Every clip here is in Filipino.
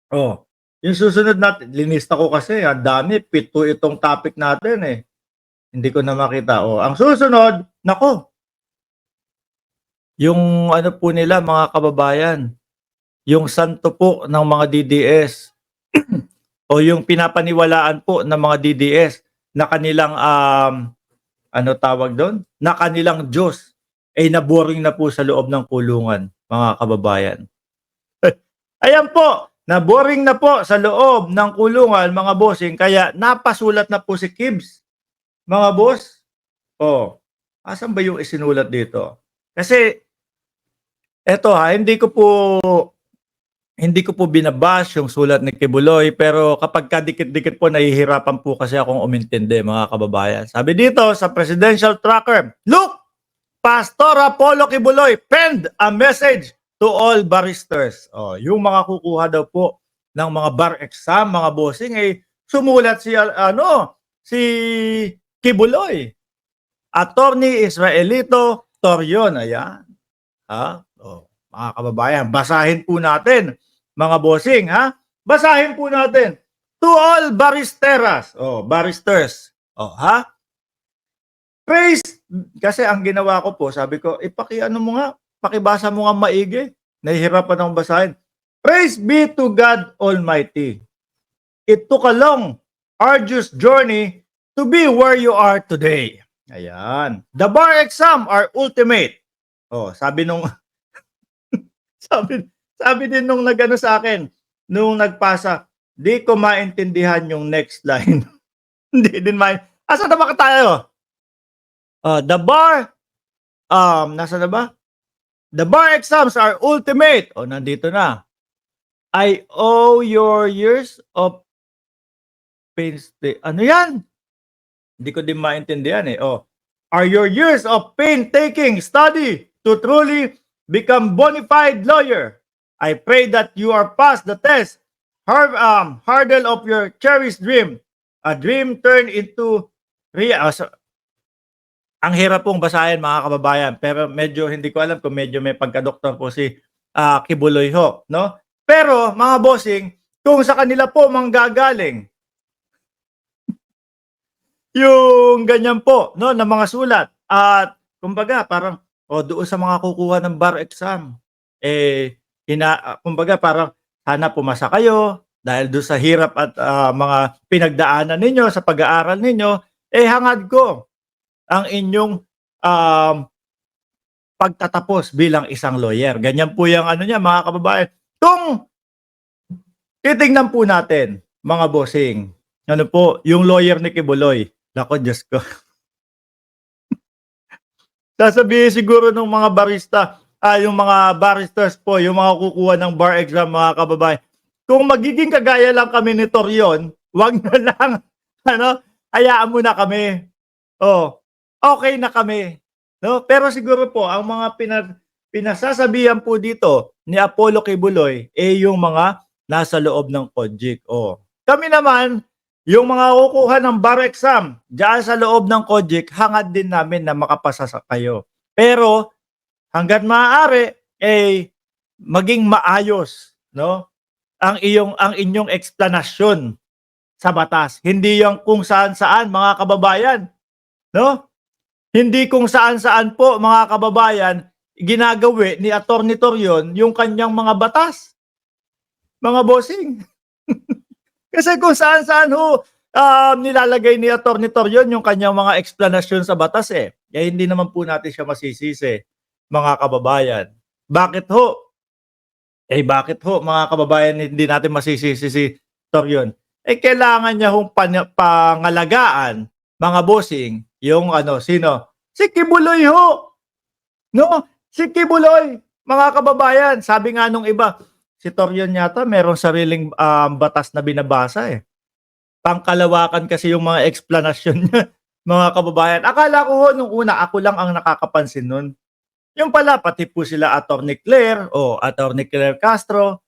Oh, yung susunod natin, linista ko kasi, ang dami, 7 itong topic natin eh. Hindi ko na makita. Oh, ang susunod, nako, yung ano po nila mga kababayan, yung santo po ng mga DDS o yung pinapaniwalaan po ng mga DDS na kanilang ano tawag doon? Na kanilang Diyos ay naboring na po sa loob ng kulungan, mga kababayan. Ayan po, naboring na po sa loob ng kulungan, mga bossing, kaya napasulat na po si Kibbs, mga boss. Oh, asan ba yung isinulat dito? Kasi eto hindi ko po binabash yung sulat ni Kibuloy, pero kapag kadikit-dikit po nahihirapan po kasi akong umintindi, mga kababayan. Sabi dito sa Presidential Tracker, look, Pastor Apollo Kibuloy penned a message to all barristers. Oh, yung mga kukuha daw po ng mga bar exam, mga bossing, eh, sumulat si Kibuloy. Attorney Israelito Torion, ayan. Ha? Oh, mga kababayan, basahin po natin, mga bossing, ha? Basahin po natin. To all baristeras, oh, barristers, oh, ha? Praise, kasi ang ginawa ko po, sabi ko, ano mo nga, pakibasa mo nga maigi. Nahihirapan akong basahin. Praise be to God Almighty. It took a long, arduous journey to be where you are today. Ayan. The bar exam are ultimate. Oh, sabi nung sabi din nung nagano sa akin, nung nagpasa, di ko maintindihan yung next line. Hindi din asa na ba tayo? The bar, nasa na ba? The bar exams are ultimate. Oh, nandito na. I owe your years of painstaking. Ano yan? Hindi ko din maintindihan eh. Oh, are your years of painstaking study to truly become bona fide lawyer? I pray that you are past the test, hurdle of your cherished dream. A dream turned into real. Ang hirap pong basahin, mga kababayan, pero medyo hindi ko alam kung medyo may pagka-doktor po si Kibuloy ho, no? Pero mga bossing, kung sa kanila po manggagaling yung ganyan po, no, na mga sulat, at kumbaga parang doon sa mga kukuha ng bar exam, eh kumbaga parang sana pumasa kayo dahil doon sa hirap at mga pinagdaanan ninyo sa pag-aaral ninyo, eh hangad ko ang inyong pagtatapos bilang isang lawyer. Ganyan po yung ano niya, mga kababayan. Kung titingnan po natin, mga bossing, ano po, yung lawyer ni Kibuloy. Nako, Diyos ko. Sasabihin siguro ng mga barista, yung mga barristers po, yung mga kukuha ng bar exam, mga kababayan, kung magiging kagaya lang kami ni Torion, wag na lang, hayaan mo na kami. Oh, okay na kami. No? Pero siguro po, ang mga pinasasabihan po dito ni Apollo Kibuloy, yung mga nasa loob ng COGIC. Oh. Kami naman, yung mga kukuha ng bar exam diyan sa loob ng COGIC, hangad din namin na makapasa kayo. Pero hangga't maaari, maging maayos, no? Ang inyong eksplanasyon sa batas. Hindi yung kung saan-saan, mga kababayan, no? Hindi kung saan-saan po, mga kababayan, ginagawi ni Attorney Torion yung kanyang mga batas. Mga bossing. Kasi kung saan-saan nilalagay ni Attorney Torion yung kanyang mga eksplanasyon sa batas hindi naman po natin siya masisisi, mga kababayan. Bakit ho? Bakit ho, mga kababayan, hindi natin masisisi si Torion? Kailangan niya hong pangalagaan, mga bossing, yung sino? Si Kibuloy ho! No? Si Kibuloy, mga kababayan. Sabi nga nung iba, si Torion yata merong sariling batas na binabasa Pangkalawakan kasi yung mga eksplanasyon niya, mga kababayan. Akala ko ho, nung una, ako lang ang nakakapansin nun. Yung pala, pati po sila Attorney Claire o Attorney Claire Castro,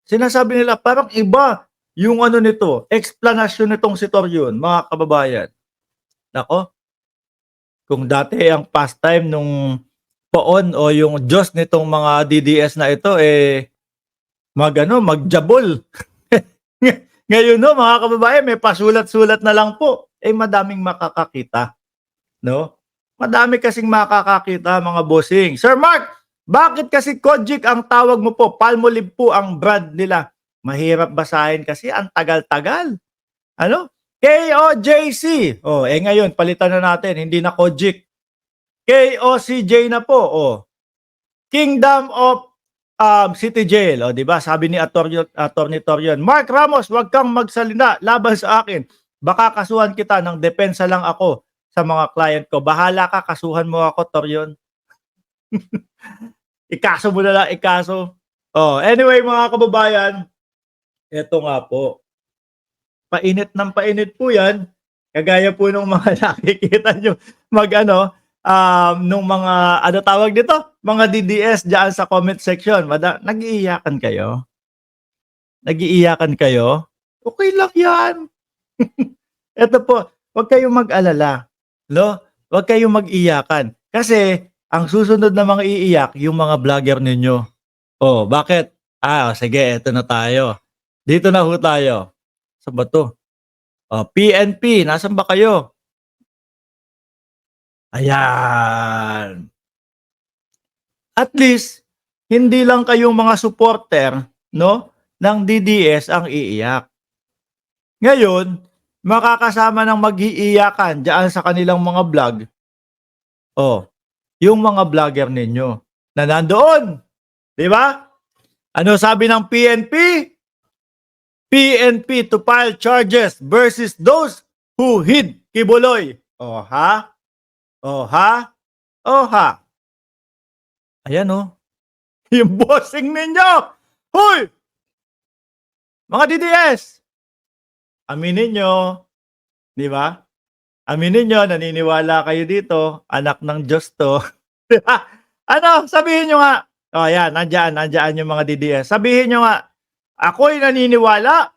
sinasabi nila parang iba yung nito, explanation nitong si Torion, mga kababayan. Nako, kung dati ang pastime nung poon o yung Diyos nitong mga DDS na ito, magjabol. Ngayon no, mga kababayan, may pasulat-sulat na lang po, eh madaming makakakita, no? Madami kasing makakakita mga bossing. Sir Mark, bakit kasi Kojic ang tawag mo po? Palmolive po ang brand nila. Mahirap basahin kasi ang tagal-tagal. Ano? KOJC. Oh, eh ngayon palitan na natin, hindi na Kojic. KOCJ na po. Oh. Kingdom of City Jail. O, di ba? Sabi ni Attorney Torion, Mark Ramos, wag kang magsalina laban sa akin. Baka kasuhan kita ng depensa lang ako sa mga client ko. Bahala ka, kasuhan mo ako, Torion. Ikaso mo na lang, ikaso. Oh, anyway, mga kababayan, eto nga po. Painit ng painit po yan. Kagaya po nung mga nakikita nyo nung mga, ano tawag dito? Mga DDS dyan sa comment section. Nag-iiyakan kayo? Nag-iiyakan kayo? Okay lang yan. Ito po, huwag kayong mag-alala. No? Huwag kayong mag-iyakan. Kasi, ang susunod na mga iiyak, yung mga vlogger ninyo. Oh, bakit? Sige, eto na tayo. Dito na ho tayo. Sa ba to? PNP, nasan ba kayo? Ayan. At least, hindi lang kayong mga supporter, no, ng DDS ang iiyak. Ngayon, makakasama ng mag-iiyakan diyan sa kanilang mga vlog. Oh, yung mga vlogger ninyo na nandoon, 'di ba? Ano sabi ng PNP? PNP to file charges versus those who hid Kibuloy. Oh, ha? Oh, ha? Oh, ha? Ayan, oh. Yung bossing ninyo. Hoy! Mga DDS, aminin nyo, di ba? Aminin nyo, naniniwala kayo dito, anak ng Diyos to. Ano, sabihin nyo nga. Oh, yan, nandyan yung mga DDS. Sabihin nyo nga, ako'y naniniwala,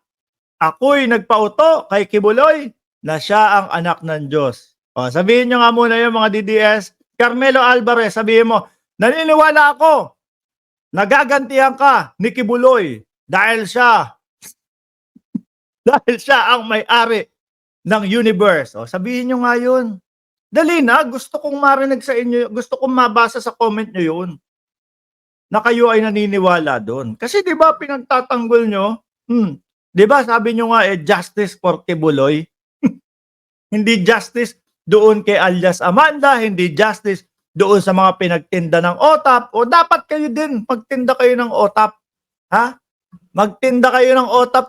ako'y nagpauto kay Kibuloy na siya ang anak ng Diyos. Oh, sabihin nyo nga muna yung mga DDS. Carmelo Alvarez, sabihin mo, naniniwala ako, nagagantihan ka ni Kibuloy dahil siya ang may-ari ng universe. O, sabihin nyo nga yun. Dali na, gusto kong marinig sa inyo, gusto kong mabasa sa comment nyo yun. Na kayo ay naniniwala doon. Kasi di ba pinagtatanggol nyo? Di ba sabi nyo nga justice for Kibuloy? Hindi justice doon kay alias Amanda, hindi justice doon sa mga pinagtinda ng OTAP. O dapat kayo din, magtinda kayo ng OTAP. Ha? Magtinda kayo ng OTAP